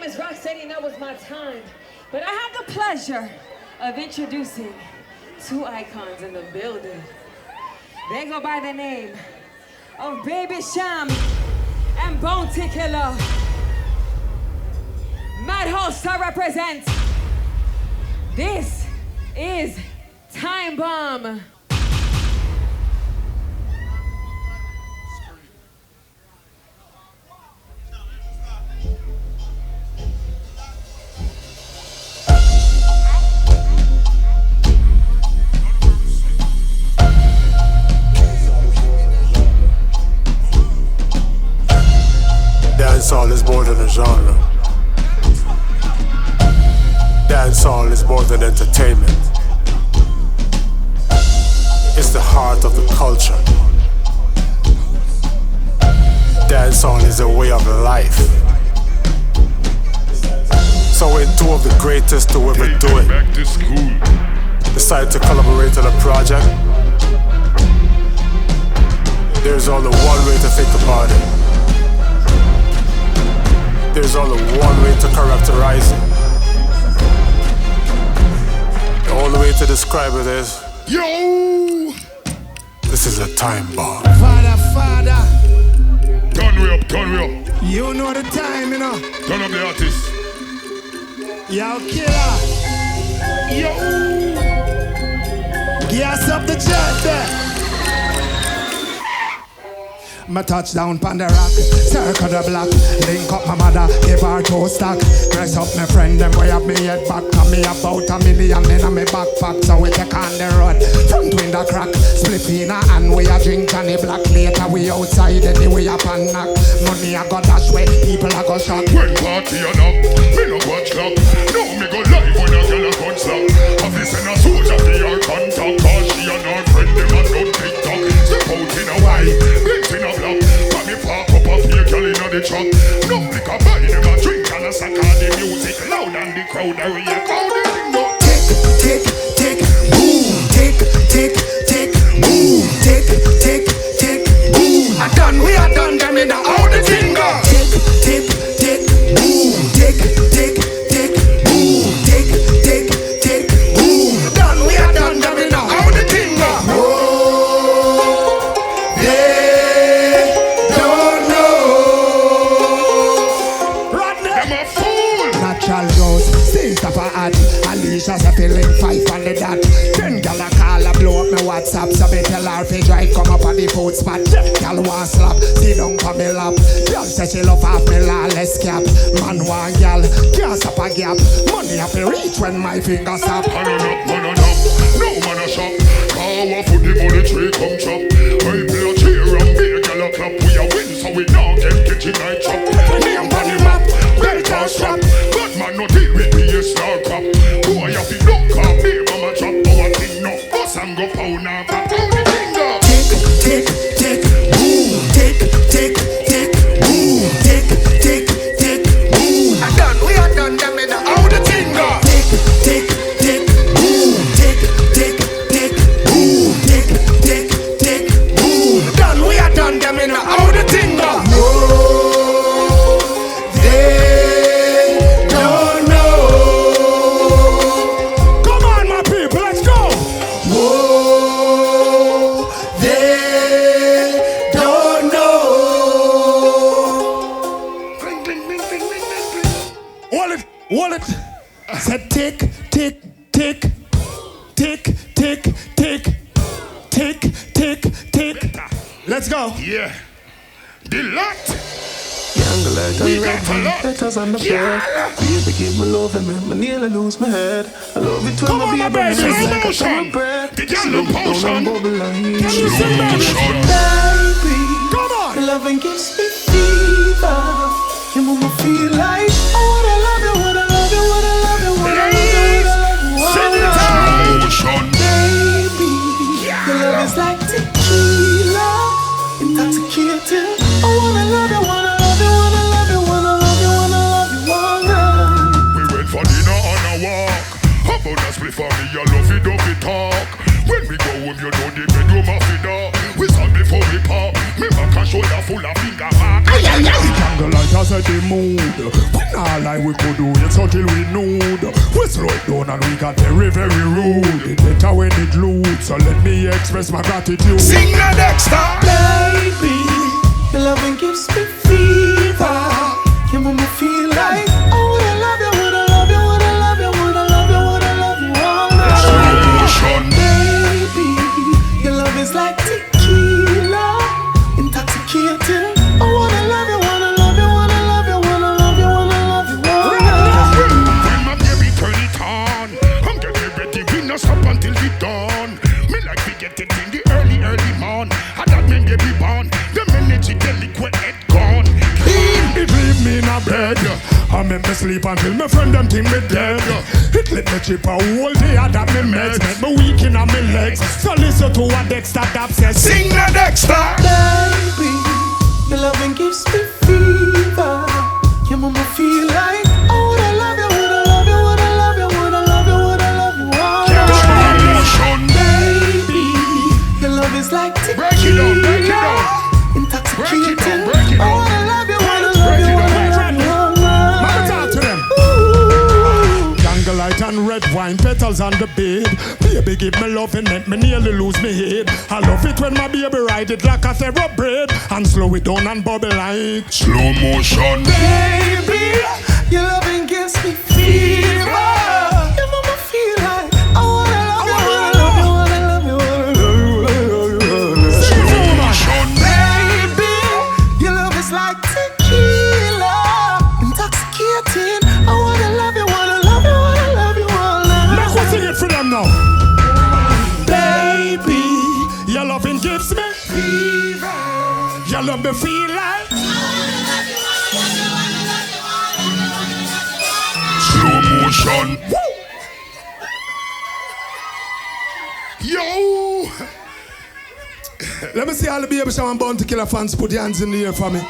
is Rocksteady, and that was my time. But I have the pleasure of introducing two icons in the building. They go by the name of Baby Sham and Bounty Killer. Mad Holster represents. This is Time Bomb. Dancehall is more than a genre. Dancehall is more than entertainment. It's the heart of the culture. Dancehall is a way of life. So when two of the greatest to ever do it decide to collaborate on a project, there's only one way to think about it. There's only one way to characterize it. The only way to describe it is, yo! This is a time bomb. Father. Turn me up, turn me up. You know the time, you know. Turn up the artist. Yo, killer. Yo! Gas up the jet there. My touchdown pon the rock, circle the block, link up my mother, give her 2 stack. Dress up my friend, them way up me head back. And me about $1 million in a me backpack. So we take on the road, front window crack, split in a hand, we a drink and the black. Later we outside, anyway up and knock. Money I got dash way, people I go shock. When party a knock, me no watch clock. No me go live when a girl a gun slap. Office and a soldier for your contact. Cause she and her friend, them a done TikTok. Step out in a while, bent in a block. But me park up a few girl inna the truck. No liquor buy them a drink and a sack of the music loud and the crowd a react. How the thing go? Tick, tick, boom. Tick, tick, tick, boom. Tick, tick, tick, boom. I done, we are done, them in the how the thing go. Tick, tick, tick, boom. Tick, tick, tick, boom. Tick, tick, tick, boom. Done, we are done, them in the how the thing go. Alicia's a feeling 5 on the dot. 10 gal a call a blow up my WhatsApp. So me tell her fi drive come up on the food spot. Gal want slap, sit down for me lap. Gal say she love half me lawless cap. Man want gal, can't stop a gap. Money a fi reach when my finger stop. Man on up, no man a shop. Power for the money tree come chop. I play a cheer and be a gal a clap. We a win so we don't get kitchen night chop. Name on the map, belt and strap. Bad man no deal with me a star crop. Boy you fi look up, me mama drop. Our thing no bust and go pound now. How the thing go? Tick, tick, tick, boom. Tick, tick, tick, boom. Tick, tick, tick, boom. I done, we are done, them in the how the thing go. Tick, tick, tick, boom. Tick, tick, tick, boom. Tick, tick, tick, boom. Done, we are done, them in the how the thing go. No, they don't know. Come on, my people, let's go. Whoa, they don't know. Bling, bling, bling, bling, bling, bling, bling. Wallet. Said tick, tick, tick, tick, tick, tick, tick, tick, tick. Let's go. Yeah. The lot. Younger like We a got a lot. letters on the bed. Yeah. Baby, give me love and make me nearly lose my head. I love it when Come on, my my baby baby, is slow like a motion. summer breath. The girl Slow look down motion. and bubble like Slow motion. Baby, Come on. your loving gives me fever. You make me feel like I wanna love you, wanna love you, wanna love you, wanna love you, Send it wanna love you. motion. Baby, your love is like tequila, intoxicating. I wanna love you, wanna love you, wanna love you, wanna love you, wanna love you, wanna. We went for dinner on a walk. How about a split for me? You love it, don't it talk. When we go home, you know the bedroom of the door. We stand before we pop. Me back and shoulder full of finger mark. Ay, ay, ay. Jungle light has set the mood. We not like we could do it until we nude. We slow it down and we got very, very rude. It better when it loose, so let me express my gratitude. Sing the Dexter. Baby, your loving gives me fever. You make me feel like I wanna love you, wanna love you, wanna love you, wanna love you, wanna love you all night. Slow motion. Baby, your love is like tequila, intoxicating. I wanna love you, wanna love you, wanna love you, wanna love you, wanna love you all night. When my baby turn it on, I'm getting ready, we no stop until the dawn. Me like we get it in the early, early morn. And that mean baby born, the minute you get liquid head gone. It leave me in a bed, I make me sleep until my friend them think me dead. It let me chip a whole day out of me meds, make me weak in my legs. So listen to what Dexter Dab says. Sing the Dexter. Baby, your loving gives me fever. You make me feel like I wanna love you, wanna love you, wanna love you, wanna love you, wanna love you all Slow night. motion. Baby, your love is like Break it down, break it tequila, down. intoxicating. Break it I down. wanna love you, wanna Break love it you, down, wanna break it love you all Mama night. talk to them. Ooh. Jungle light and red wine petals on the bed. Baby give me love and make me nearly lose me head. I love it when my baby ride it like a thoroughbred and slow it down and bubble like Slow motion. Baby, your loving gives me fever. You make me feel like I wanna love you, wanna love you, wanna love you, wanna love you. Slow motion. Baby, your love is like tequila, intoxicating. I wanna love you, wanna love you, wanna love you all Make we sing night. it for them now. Baby, Your loving gives me fever. your love me feel like Slow motion. yo. Let me see all the baby shower and Bounty Killer fans put your hands in the air for me.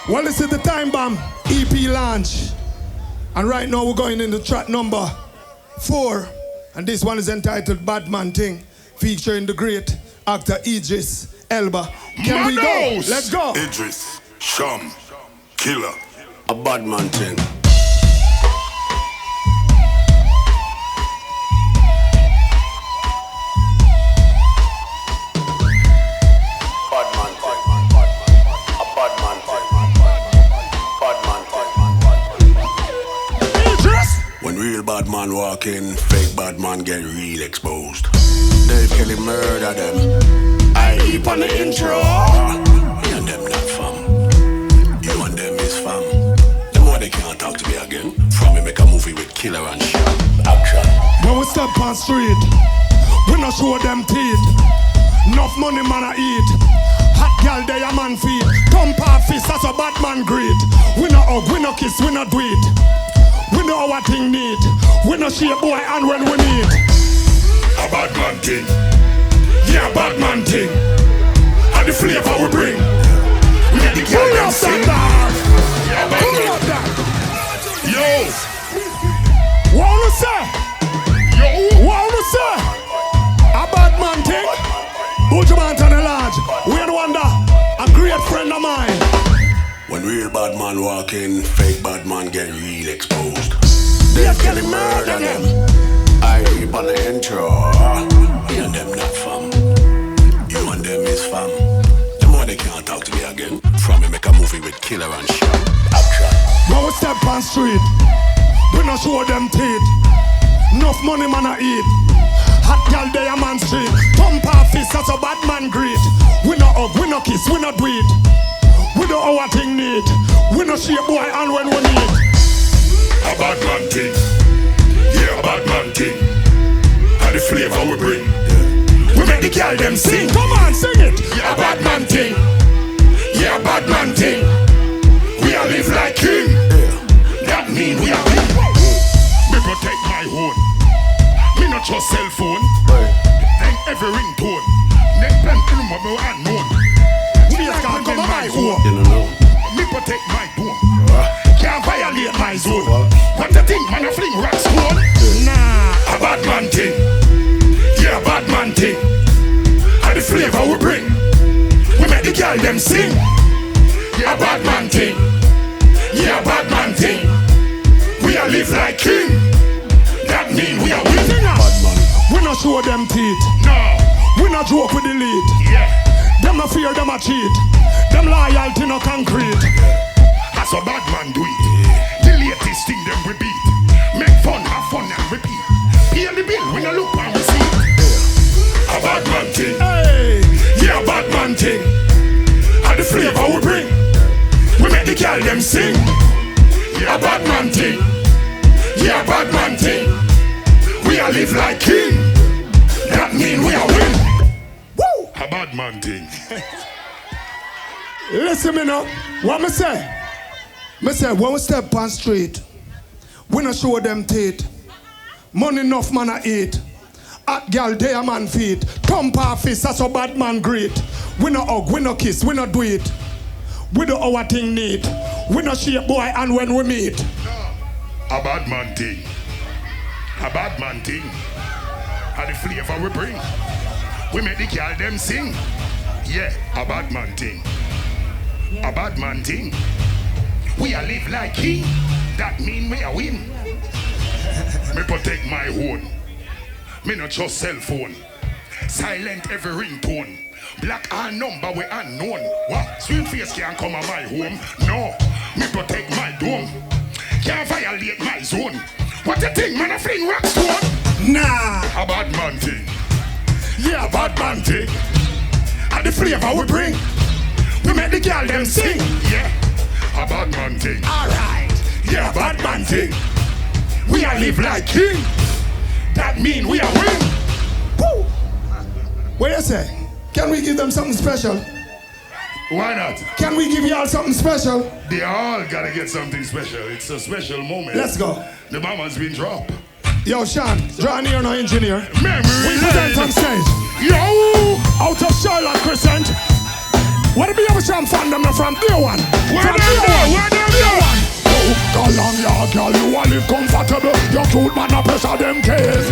Well, this is the Time Bomb EP launch. And right now we're going into track number 4. And this one is entitled Bad Man Thing, featuring the great actor Idris Elba. Can we go? Manos. Let's go. Idris, Sham, Killer. A bad man thing. When real bad man walk in, fake bad man get real exposed. Dave Kelly murder them. I heap on the intro. Me and them not fam. You and them is fam. The more they can't talk to me again. From me make a movie with Killer and Sham. Action. When we step on street, we not show them teeth. Enough money man I eat. Hot girl they a man feed. Thump our fist, that's a bad man greet. We no hug, we no kiss, we no do it. We know our thing need. We no share boy and when we meet. A bad man thing. Yeah, a bad man thing. And the flavor we bring. We get the girl them sing. Yeah, a bad man. Yo, What wanna say? yo. What wanna say? A bad man thing. Bujuman to the lodge. Weird wonder. A great friend of mine. When real bad man walk in, fake bad man get real exposed. Dave Kelly murder them. I heap on the intro. Me and them not fam. You and them is fam. The more they can't talk to me again. From me make a movie with Killer and Sham. Action. When we step on street, we no show them teeth. Enough money man I eat. Hot girl they a man street. Thump our fist, that's a bad man greet. We no hug, we no kiss, we no do it. We do our thing need. We no share boy and when we meet. A bad man thing. Yeah, a bad man thing. And the flavor we bring. We make the girl them sing. Come on, sing it. Yeah, a bad man thing. Yeah, a bad man thing. We all live like king. That mean we are big. Me protect my own. Me not your cell phone. And every ringtone. Next plan in my unknown. We are can't come in on my my home. Me protect my dome. Can't violate my zone. What the thing, man, a fling rocks stone. Nah. A bad man thing. Yeah, a bad man thing. And the flavor we bring. We make the girl them sing. Yeah, a bad man thing. Yeah, a bad man thing. We a live like king. That mean we are winning. Bad man. We not show them teeth. No. We not joke with the lead. Yeah. Them a fear, them a cheat. Them loyalty no concrete. As a bad man do it. The latest thing them repeat. Make fun, have fun and repeat. Pay the bill when you look and we see it. A bad man thing. Hey. Yeah, a bad man thing. And the flavor we bring. We make the girl them sing. Yeah, a bad man thing. Yeah, a bad man thing. We a live like king. That mean we a win. Woo! A bad man thing. Listen me now. What me say? Me say when we step on street, we not show them teeth. Money enough man a eat. At girl they a man feet. Thump our fist, that's a bad man great. We no hug, we no kiss, we no do it. We do our thing neat. We no shape boy and when we meet. A bad man thing. A bad man thing. And the flavor we bring. We make the girl them sing. Yeah, a bad man thing. A bad man thing. We a live like king. That mean we a win. Me protect my own. Me not just cell phone. Silent every ringtone. Black our number we unknown. What? Sweet face can't come on my home. No. Me protect my dome. Can't violate my zone. What you think, man? I fling rock stone? Nah. A bad man thing. Yeah, a bad man thing. And the flavor we bring. We make the girl them sing. Yeah, a bad man thing. Alright. Yeah, a bad man thing. We a live like king. That mean we a win. Woo. What you say? Can we give them something special? Why not? Can we give y'all something special? They all gotta get something special. It's a special moment. Let's go. The bomber's been dropped. Yo, Sean, draw near no engineer. Memory We present on stage. Yo! Out of Charlotte Crescent. What be a Sean fan them from day one? Where them go? Go long, yeah, girl, you a live comfortable. Your cute man a pressure them case.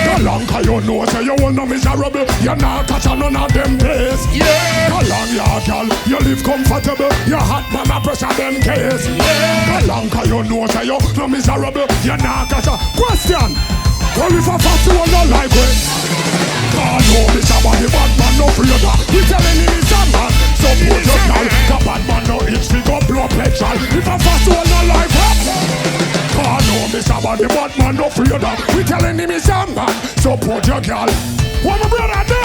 Go long, cause you know say you will no miserable. You not catch a none of them days. Go long, yeah, girl, you live comfortable. Your hot man a pressure them case. Go long, cause you know say you no miserable. You not catch a question. Well, if a fast you no like it. God know this about the bad man no afraid of. We telling him it's a man. So put your girl. The bad man no itch we go blow petrol. If a fast you no like it. God know this about the bad man no afraid of. We telling him it's a man. So put your girl. What my brother do?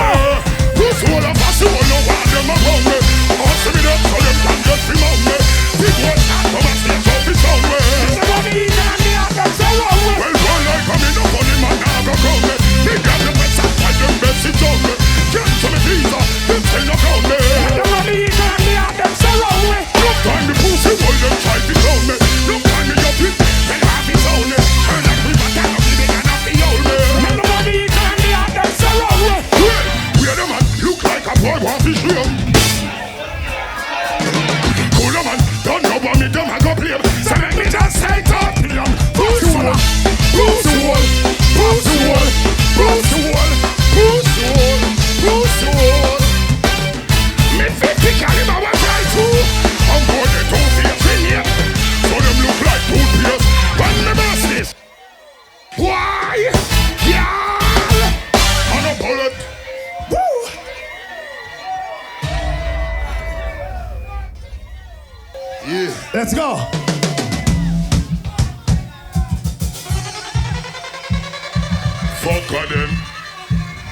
This whole of us who know what them around me. Ask me them so them can just remind me. Big one shot from a stage of his own way. Everybody eating and the others so wrong way. Well, one like coming up on him and now go crown me. Big got the best and fight them best it's on me. Get to me visa, them say no crown me. Everybody eating and the others so wrong way. Look time the pussy boy them try to clown me. Look time me up it, then have his own me. Turn like we back down up the big and up the old me. Everybody eating and the others so wrong way. We are the man, look like a boy want to show. Cool man, don't know what me dumb I go play. So make me just say talk to him. Push the wall, push the wall, push the wall, push the wall, push the wall, push the wall. Me 50 caliber was right too. I'm going to two feet in here. So them look like toothpaste. When me bust this. Why? Yeah. On a bullet. Woo. Yeah. Let's go. Fuck of them.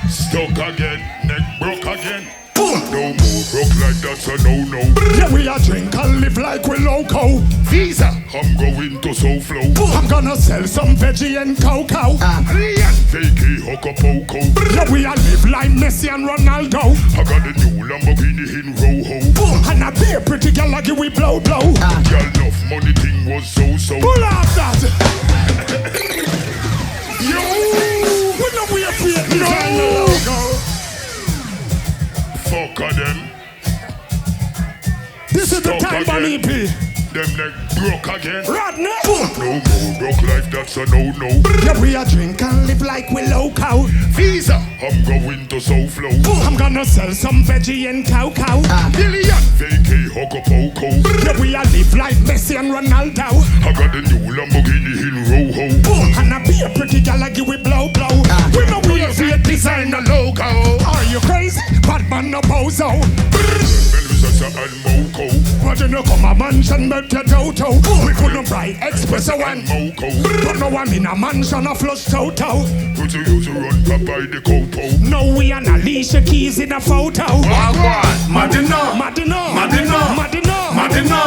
Stuck again. Neck broke again. No more broke like that's a no-no. Yeah, we a drink and live like we loco. Visa. I'm going to so flow. I'm gonna sell some veggie and cocoa. Fakey hook up Poco. Yeah, we a live like Messi and Ronaldo. I got the new Lamborghini in Rojo. And a dear pretty girl like we blow. Girl, enough money thing was so. Pull off that. Yo! We know we a fake No. design the logo. Fuck of them. This is the Stuck time on again. EP. them neck broke again. Rodney. No more broke life, that's a no-no. Yeah, we a drink and live like we local. Visa, I'm going to Soul Flow. I'm gonna sell some veggie and cow. Billion, vacay, hug up, Oko. Yeah, we a live like Messi and Ronaldo. I got the new Lamborghini in Rojo. And I be a pretty gal like you with blow. We know we a fake designer logo. Are you crazy? Batman no bozo. Melusasa and Moko. But you know come a mansion met your toto. We couldn't buy espresso and Moko. but no I'm in a mansion a flush toto. Put you used to run by the copo. No we and Alicia Keys in a photo. Madina, Madina, Madina, Madina, Madina,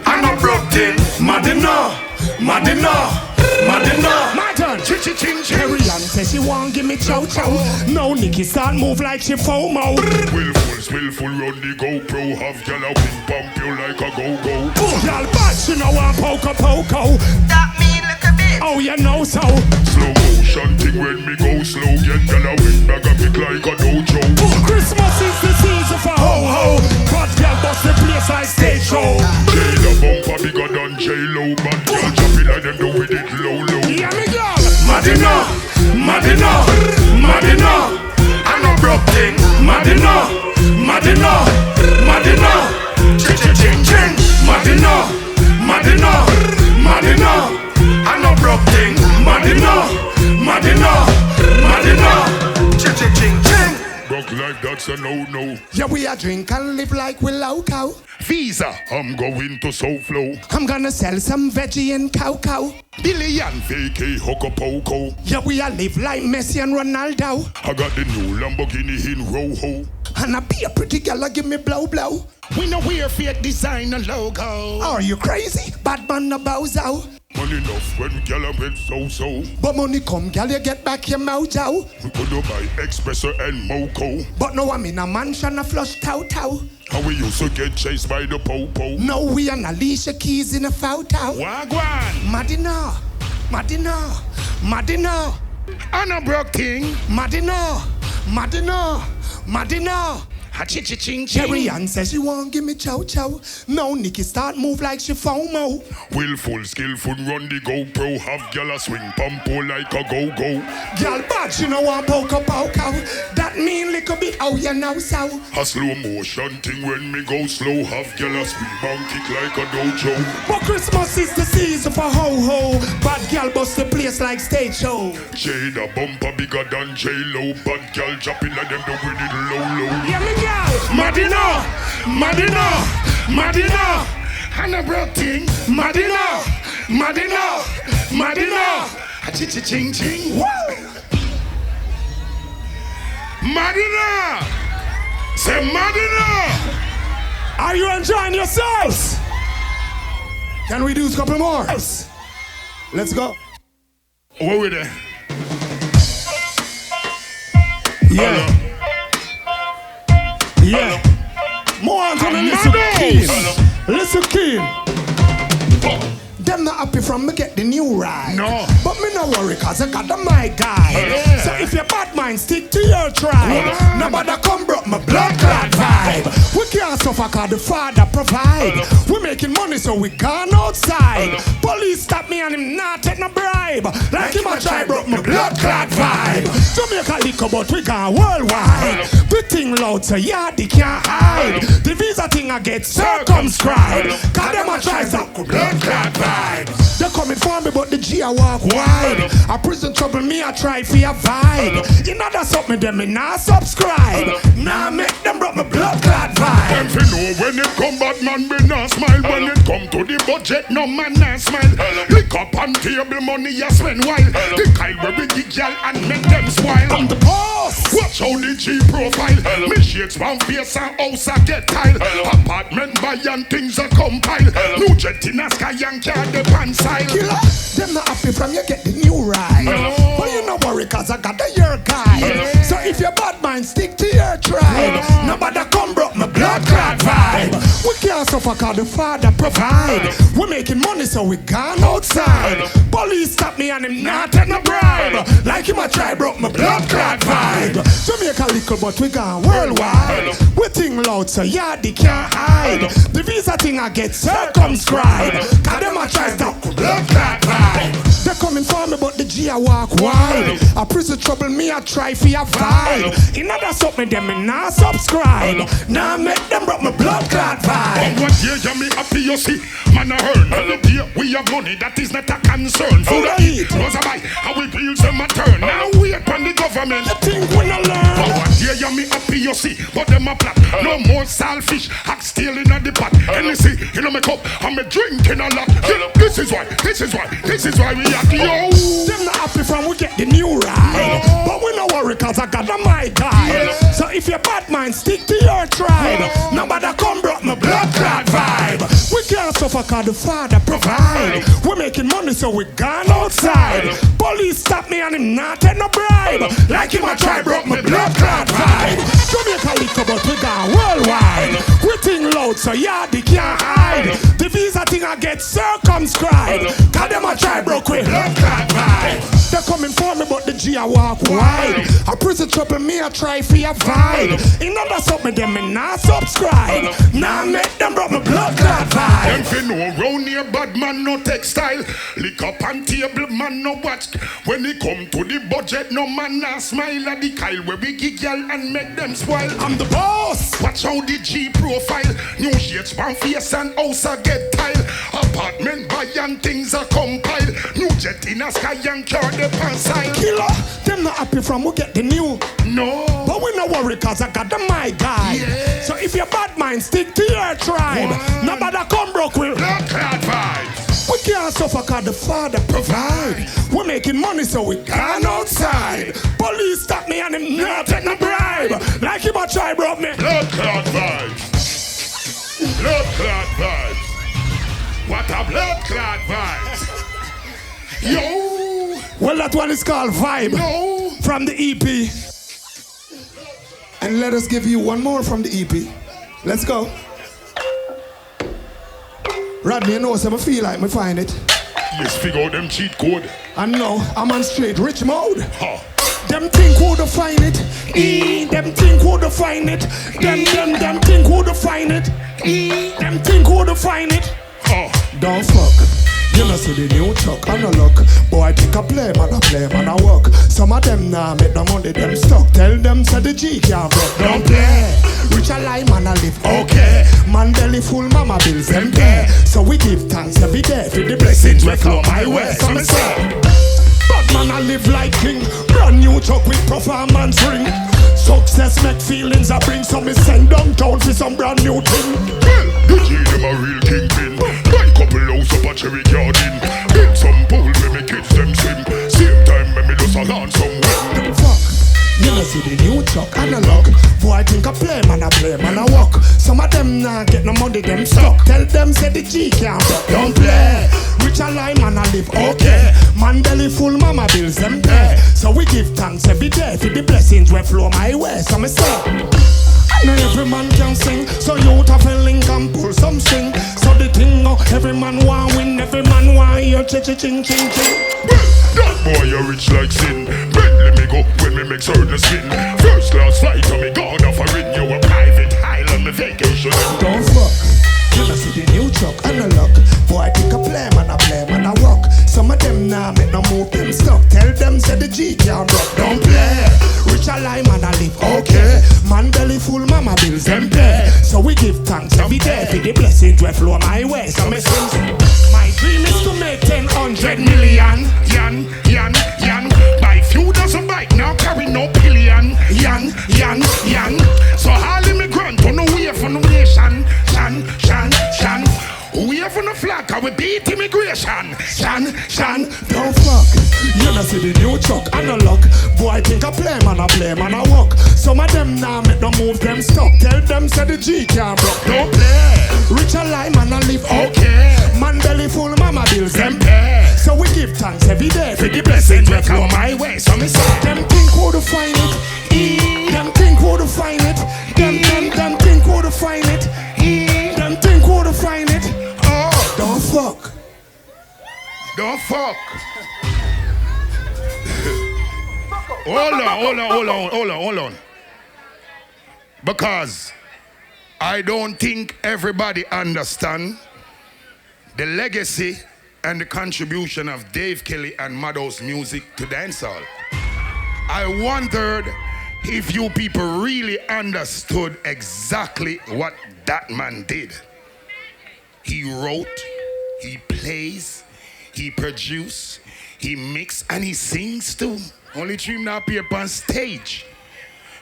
I'm a broke thing. Madina, Madina, Madina. my turn. Ching. Carrie Ann says she won't give me chow. No Nikki start move like she FOMO. Willful, run the GoPro. Have gyal a wing pump you like a go-go. Y'all bad, she know I'm poco. That mean look a bit. Oh you know so. Slow motion thing when me go slow. Get gyal a wing bag and pick like a dojo. Christmas is the season for ho. But girl bust the place like stage show. Jada bumper bigger than J-Lo. Bad gyal jumping like them do with it low. Yeah me girl. Madina, I'm a broke thing. Madina, ching. Madina, I'm a broke thing. Madina, ching. Broke life, that's a no-no. Yeah we a drink and live like we local. Visa, I'm going to Soul Flow. I'm gonna sell some veggie and cow. Billion, vacay, hook up, Oko. Yeah we a live like Messi and Ronaldo. I got the new Lamborghini in Rojo. And I be a pretty girl give me blow. We know we're fake designer logo. Are you crazy? Batman no bozo. Money enough when gyal a met so. But money come, girl, you get back your mojo. We could buy Espresso and Moco. But now I'm in a mansion, a flush tow. How we used to get chased by the popo. No, we and Alicia Keys in a photo. Wagwan, Madina. I'm a broke thing. Madina. Ching. Carrie Ann says she won't give me chow. No, Nikki start move like she FOMO. Willful, skillful, run the GoPro. Have gyal a swing pumpo like a go-go. Girl bad, she know I'm poco. That mean little bit, oh you know so. A slow motion thing when me go slow. Have gyal a scream and kick like a dojo. But Christmas is the season for ho. Bad girl bust the place like stage show. Jada bumper bigger than J-Lo. Bad gyal jumping like them do with it low. Yeah me girl. Madina, I'm a broke thing. Madina, ching. Madina! Say Madina! Are you enjoying yourselves? Can we do a couple more? Let's go. Where we there? Yeah. More on to the listen keen. Them not happy from me get the new ride. No. But me no worry cause I got the my guy. So if your bad mind stick to your tribe. Nobody come broke my blood clot vibe. We can't suffer cause the Father provide. We making money so we gone outside. Police stop me and him not take no bribe. Like him a try broke my blood clot vibe. Jamaica liquor but we gone worldwide. The thing loud so yeah they can't hide. The visa thing I get circumscribed. Cause them a try stop blood clot vibe. They coming for me but the G I walk wide. A prison trouble me I try for a vibe. You know that's something them me not subscribe. Now make them broke my blood clot vibe. Them fi know when it come bad man me not smile. When it come to the budget no man not smile. Lick up on table money you spend while. The kind where we get y'all and make them spoil. I'm the boss. Watch how the G profile. Me shakes one face and house a get tile. Apartment buy and things a compile. New jet in a sky and car the pan style. Killer, them not happy from you get the new ride. But you no worry cause I got the your guy. So if your bad mind stick to your tribe. Nobody come broke my blood clot vibe. We can't suffer cause the Father provide. We making money so we gone outside. Police stop me and him not take no bribe. Like him a try broke my blood clot vibe. Jamaica little but we gone worldwide. We think loud so yardy can't hide. The visa thing I get circumscribed. Cause them a try stop blood clot vibe. They coming for me but the G I walk wide. A prison trouble me I try for a vibe. In other something them me not subscribe. Now make them broke my blood clot vibe. What year you me happy you see? Man I earn. All the day we have money that is not a concern. Food I eat, was a buy, and we bills them a turn. Now wait on the government. You think we no learn? But what year you me happy you see? But them a plot. No more saltfish, hack stealing at the pot. Hennessy, you know me cup, and me drinking a lot. This is why we happy yo. Them not happy from we get the new ride. But we no worry cause I got the my guide. So if you're bad mind, stick to your tribe. Nobody come brought my blood clot vibe. We can't suffer cause the Father provide. We're making money so we gone outside. Police stop me and him not take no bribe. Like him a try broke my blood clot vibe. Jamaica little but we gone worldwide. We think loud so yardy can't hide. The visa thing I get circumscribed. Cause them a try broke with blood clot vibe. They coming for me but the G I walk wide. A prison trouble me I try for a vibe. In other something them me not subscribe. Now make them broke my blood clot vibe. Them fi know round here bad man no textile. Lick up on table man no watch. When it come to the budget no man nah smile at the Kyle. Where we give y'all and make them spoil. I'm the boss. Watch how the G profile. New shades pan face and house a get tile. Apartment buy and things are compiled. New jet in a sky and car the pan side. Killer, them not happy from we get the new. No. But we no worry cause I got the my guy. Yeah. So if you're bad mind, stick to your tribe. Nobody come broke with Blood clot vibes. We can't suffer cause the Father provide. We're making money so we gone outside. Police stop me and him not take no bribe. Like him a try broke me. Blood clot vibes. Blood clot vibes. What a blood clot vibes. Yo. Well, that one is called Vibe. No. From the EP. And let us give you one more from the EP. Let's go. Rodney, you know, so I feel like me find it. Yes, figure out them cheat code. And now I'm on straight rich mode. Huh. Them think who to find it. Them think who to find it. Them think who to find it. Them think who to find it. Huh. Don't fuck. You know see the new truck and no luck. Boy I think I play man I work. Some of them nah make no money them stuck. Tell them say the G can't broke. Don't play. Rich a lie man I live okay. Man belly full mama bills them pay. So we give thanks every day for the blessings we flow my way. So me say bad man I live like king. Brand new truck with performance ring. Success make feelings I bring. So me send downtown for some brand new thing. The G them a real kingpin. Buy couple house up a cherry garden. Build some pool where me kids them swim. Same time when me just a launch some wind. Fuck. You know see the new truck analog. Boy I think I play man I walk. Some of them nah get no money them stuck. Tell them say the G can't broke. Don't play. Rich a lie man I live okay. Man belly full mama bills them pay. So we give thanks every day for the blessings we flow my way. So me say now every man can sing, so you have a link and pull some string. So the thing every man want win, every man want your ching. That boy you rich like sin. Let me go when me make certain spin. First class flight and me gone off a ring. You a private island me vacation. Don't fuck. You know see the new truck analog. Boy I think I play man I walk. Some of them nah make no move them stuck. Tell them say the G can't broke. Don't play. Rich a lie man I live okay. Man belly full mama bills them pay. So we give thanks every day for the blessings we flow my way. So me sing. My dream is to make 100 million. Yan. Buy few dozen bike now carry no pillion. Yan. So all immigrant on the way from the nation. Shan. We have on the flag, I will beat immigration. Shan. Don't fuck. You know see the new truck analog. Boy I think I play man I walk. Some of them nah make no move them stuck. Tell them say the G can't broke. Don't play. Rich a lie man I live okay. Man belly full mama bills them pay. So we give thanks every day for the blessings we flow my way. So me say them think who to find it. Them think who to find it. Them think who to find it. Them fuck. Don't fuck. Hold on. Because I don't think everybody understand the legacy and the contribution of Dave Kelly and Maddo's music to dancehall. I wondered if you people really understood exactly what that man did. He wrote, he plays, he produces, he mixes, and he sings too. Only dream now appear on stage.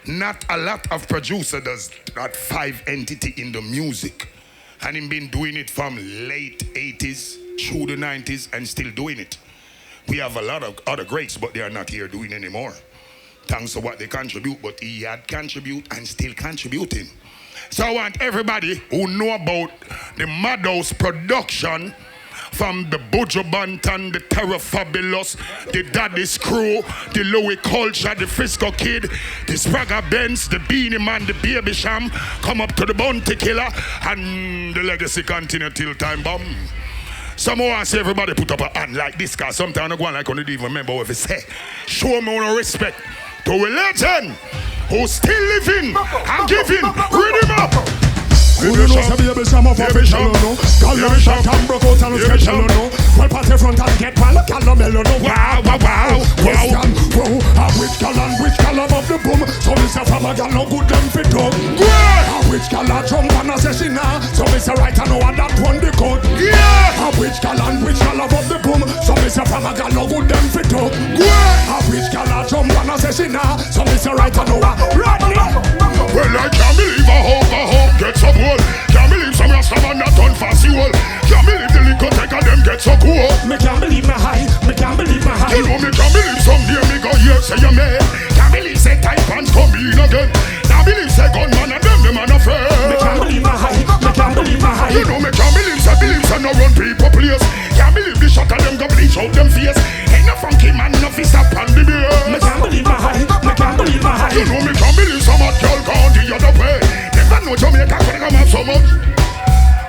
Not a lot of producer does that 5 entity in the music. And him been doing it from late 80s through the 90s and still doing it. We have a lot of other greats, but they are not here doing anymore. Thanks to what they contribute, but he had contribute and still contributing. So I want everybody who know about the Madhouse production, from the Buju Banton, the Terror Fabulous, the Daddy's Crew, the Louis Culture, the Frisco Kid, the Spragga Benz, the Beanie Man, the Baby Sham, come up to the Bounty Killer, and the legacy continue till time bomb. Some more say everybody put up a hand like this, cause sometimes I go on like I don't even remember what they say. Show me no respect to a legend who's still living and giving. Read him up. Who you know say Baby Sham of official no? Call them shot and broke out and special no? Well party front and get one look at no mellow no? Wow. Question, whoa, a which color of the boom? So me say from a gal no good them fit up. A which color jump and a say she nah? So me say right I know what that one the code. A which color of the boom? So me say from a gal no good them fit up. A which color jump and a say she nah? So me say right I know what Rodney. Well, I can't believe a hope gets so cool. Can't believe some Rastaman not done fast you all. Can't believe the liquor take of them get so cool. Me can't believe my high. You know me can't believe someday me go here say you made. Can't believe say tight pants come in again. Can't believe say gunman and them man afraid. Me can't believe my high. You know me can't believe say no run people place. Can't believe the shot of them go bleach out them face. Ain't no funky man no fist up on the beer. Me can't believe my high. You know me can't believe some hot girl gone the other way. Never know Jamaica could come up so much.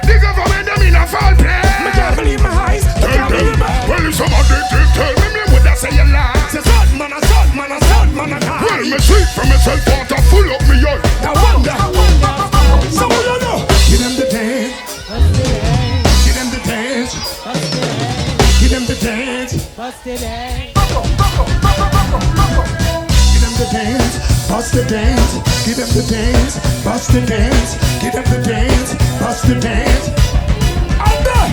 The government them in a fall play. Me can't believe my eyes. Tell them, well if somebody did tell me would I say a lie. Say sod man a die. Well me sleep from myself water full up me yard. I wonder. Some of you know. Give them the dance. Give them the dance. Give them the dance. Give them the dance. Bust the dance. Give them the dance. Bust the dance. Give them the dance. Bust the dance. Out there.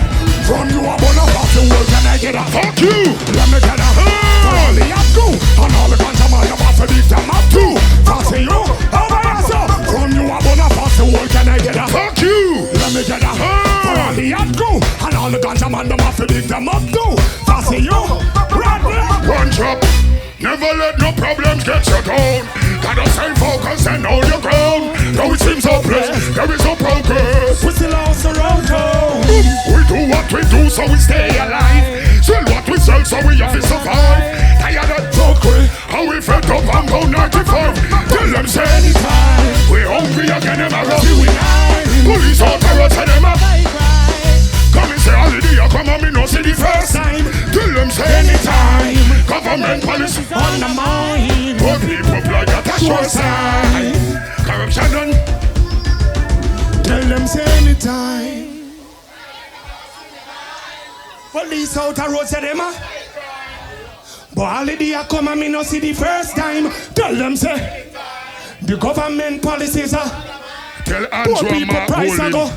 From you up on a bottle, where can I get a fuck you? Let me get a for all the up-go. And all the guns I'm on your mouth, beat them up too. Fuck you. Over yourself. From you up on a bottle, where can I get a fuck you? Let me get a for all the up-go. And all the guns I'm on your mouth, beat them up too. Fuck you. One chop. Never let no problems get you down. Gotta stay focused and hold your ground. Though it seems hopeless, there is no progress. We still all surround town. We do what we do so we stay alive. Sell what we sell so we have to survive. Tired of talking, how we fed up and go 95. Tell them say anytime we hungry again and around. Police out the road tell them up. Come and say holiday, come on me no see the first time. Tell them say anytime government policy on the mind. But people like that a sure sign. Corruption done. Tell them say anytime. Police out the road say them but holiday I come and me no see the first time. Tell them say the government policies are tell Andrew and Mark Golding.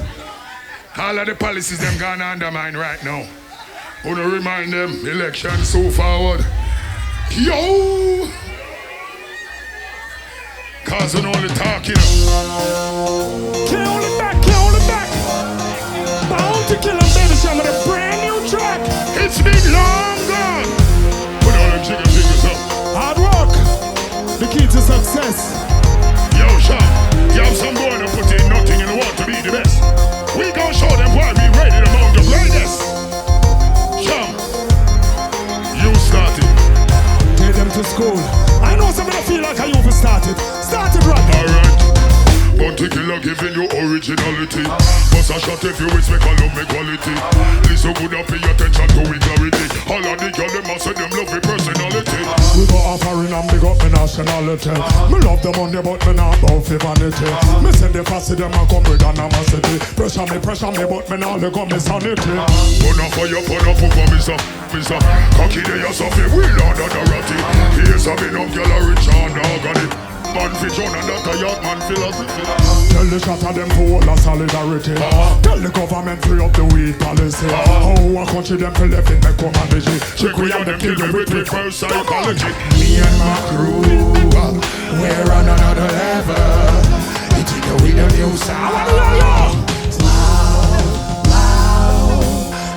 All of the policies them gonna undermine right now. Wanna remind them election so forward. Yo! Cause I'm only talking. Kill it back. Bound to kill him, Baby Sham with a brand new track. It's been long gone. Put all them chicken fingers up. Hard work, the key to success. Yo, Sham, you have some boy that put in nothing in the world to be the best. We gon' show them why we rated among the greatest. Sham, you started. Take them to school. I know some of them feel like I overstarted. Started right. Alright. Bounty Killer give believe in your originality. Bust a shot if you respect and love me quality. Listen good and pay attention to we clarity. All of the girls, them a say them love me personality. We go offering and big up my nationality. Me love the money but me not bout for vanity. Me send the fussy them and come with animosity. Pressure me but me not let go me sanity. Put a fire, put a fuck on me so. Cocky they a suffer, we Lord of the ratty. Here's a bit of girl a rich and organic. Man fi John and that a yacht man philosophy. Tell the shot of them for all the solidarity. Tell the government free up the weed policy. How a country them for left in the community. Check we have them kill me with reverse psychology. Me and my crew, we're on another level. It's with a new sound.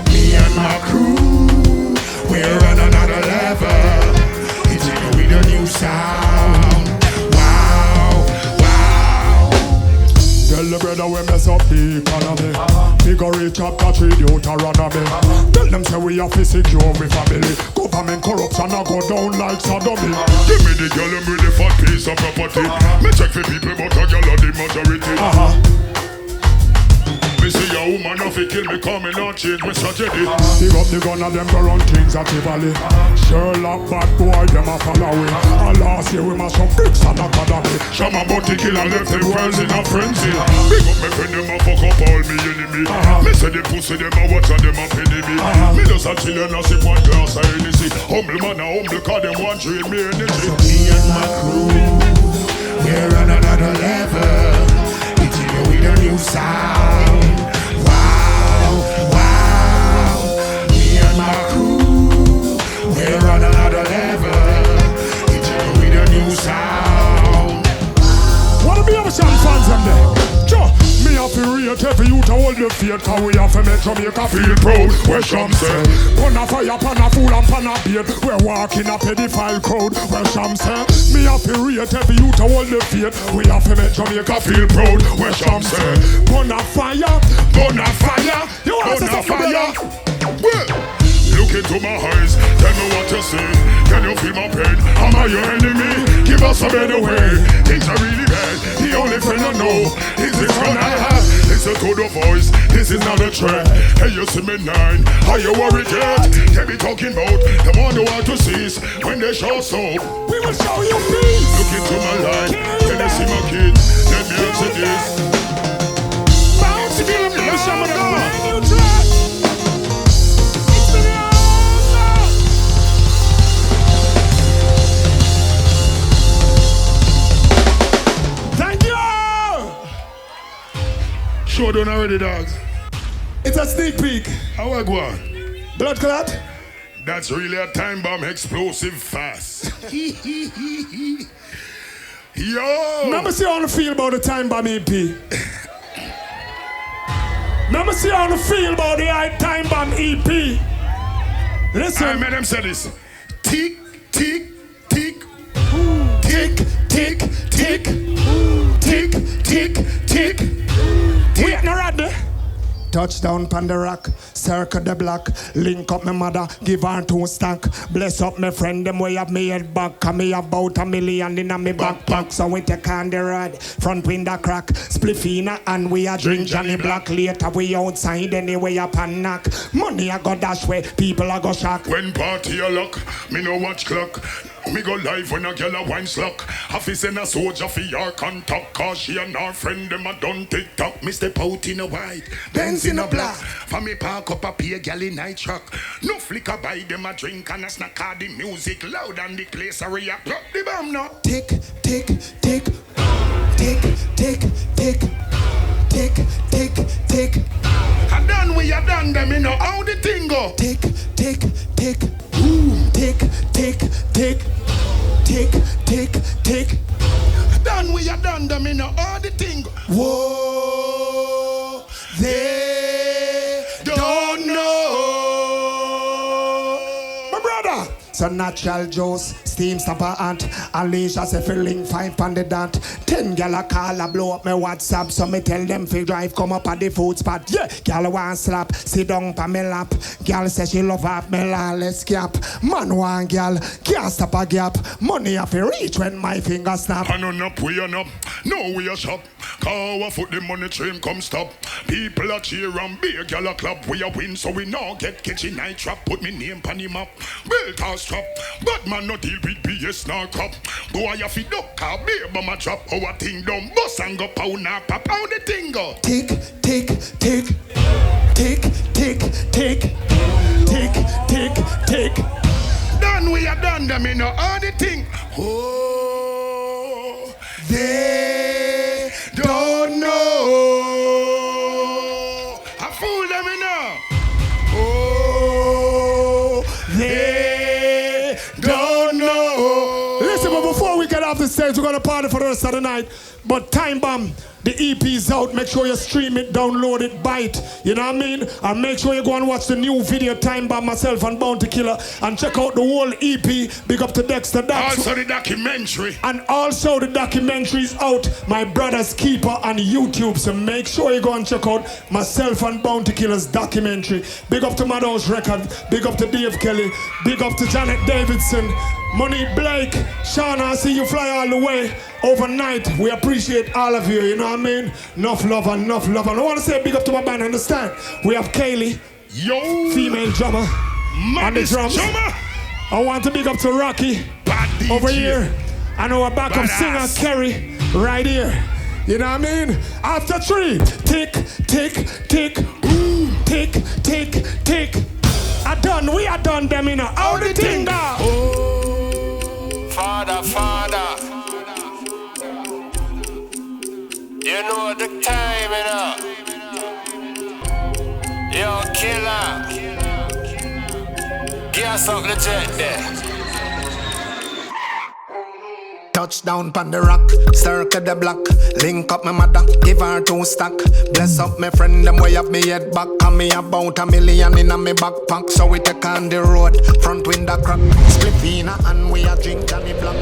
Me and my crew, we're on another level. It's with a new sound. Tell the brother we mess up the economy. Figure chapter 3 Deuteronomy. Tell them say we have to secure we family. Government corruption a go down like sodomy. Give me the girl and with the fat piece of property. Me check for people but a girl are the majority. Me see a woman off it kill me coming out change me strategy. Dig up the gun and them go run things at the valley. Sherlock bad boy them a follow we. And last year we mash up bricks and academy. Shama body kill and left them worlds in a frenzy. Big up me friend them a fuck up all me enemy. Me say the pussy them a watch and them a penny me. Me just a chill and a sip one glass of Hennessy. Humble man a humble cause them want drain me energy. So me and my crew, we're on another level. It's with a new sound. Me and my crew, we're on another level. It's with a new sound. Wanna be a Sham fans them there? Sure. Me have to rate every youth to hold the faith. Cause we have to make Jamaica feel proud. Where Sham say pon a fire, pan a fool and pan a beard. We're walking a pedophile crowd. Where Sham say me have to rate every youth to hold the faith. We have to make Jamaica feel proud. Where Sham say pon a fire, pon a fire. You want to say fire? Look into my eyes, tell me what you see. Can you feel my pain? Am I your enemy? Give us a better way. Things are really bad. The only friend I know is this one I have. Listen to the voice, this is not a trend. Hey, you see me 9, how you worried yet? They be talking about the one who want to cease when they show so. We will show you peace. Look into my life, can you see my kids? Let me answer this. Bounce to them, let me show me the man you try. Show done already, dog. It's a sneak peek. How I go on? Blood clot? That's really a time bomb explosive fast. Yo! Let me see how you feel about the time bomb EP. Let me see how you feel about the time bomb EP. Listen. I made them say this. Tick, tick, tick. Tick, tick, tick. Tick, tick, tick. Wait, no ready. Touchdown pan the rock, circle the block, link up my mother, give her 2 stack. Bless up my friend, them way have me head back. Cause me about $1 million in a me backpack. So we take on the rod, front window crack, spliffina and we a drink Johnny Black. Later we outside anyway up and knock. Money I go dash way, people I go shock. When party a lock, me no watch clock. Me go live when a girl a wine sluck. Office and a soldier for your contact. Cause she and her friend them a done TikTok. Me step out in a white, Benz in a black. For me park up a pay girl in night truck. No flicker buy them a drink and a snack. Cause the music loud and the place a react. Drop the bomb now. Tick, tick, tick. Tick, tick, tick. Tick, tick, tick. And done we are done them, you know how the thing go. Tick, tick, tick. Tick, tick, tick. Tick, tick, tick. Done we are done them, you know how the thing go. Whoa, they don't know. My brother, So natural juice, steam stopper ant. Alicia say feeling 5 on the dot. 10 gal a call a blow up my WhatsApp. So me tell them fi drive come up at the food spot. Yeah, gal want slap, sit down pa me lap. Gal say she love up me lawless cap. Man want gal, can't stop a gap. Money a fi reach when my finger snap. And on up, we on up, no we a shop. Car foot the money train come stop. People a cheer and big gal a clap. We a win so we now get kitchen night trap. Put me name pan him up, built a strap. But man no deal with BS nor cop. Go a ya fi duck car, babe my trap. Our thing done bust and go pound a pop. How the thing go? Tick, tick, tick. Tick, tick, tick. Tick, tick, tick. Done we a done them in all the thing. Oh, They don't know. I fool them in now. Oh, they don't know. Listen, but before we get off the stage, we're gonna party for the rest of the night. But Time Bomb, the EP's out. Make sure you stream it, download it, buy it. You know what I mean? And make sure you go and watch the new video, Time Bomb, myself and Bounty Killer, and check out the whole EP. Big up to Dexter Dax. Also the documentary. And also the documentary is out, My Brother's Keeper, on YouTube. So make sure you go and check out myself and Bounty Killer's documentary. Big up to Madhouse Record. Big up to Dave Kelly. Big up to Janet Davidson. Monique Blake. Shauna, I see you fly all the way overnight. We appreciate all of you, you know what I mean? Enough love and enough love. And I want to say big up to my band, understand? We have Kaylee, female drummer, on the drums. I want to big up to Rocky, over here. And our backup singer, Kerry, right here. You know what I mean? After 3, tick, tick, tick, tick, tick, tick. We are done them in a how the thing go? Father, Father, you know the time, you know. Yo, Killer, give us up the jet there. Touchdown pon the rock, circle the block. Link up my mother, give her 2 stack. Bless up my friend, them way up me head back. And me about $1 million in a me backpack. So we take on the road, front window crack. Spliffina and we a drink Johnny Black.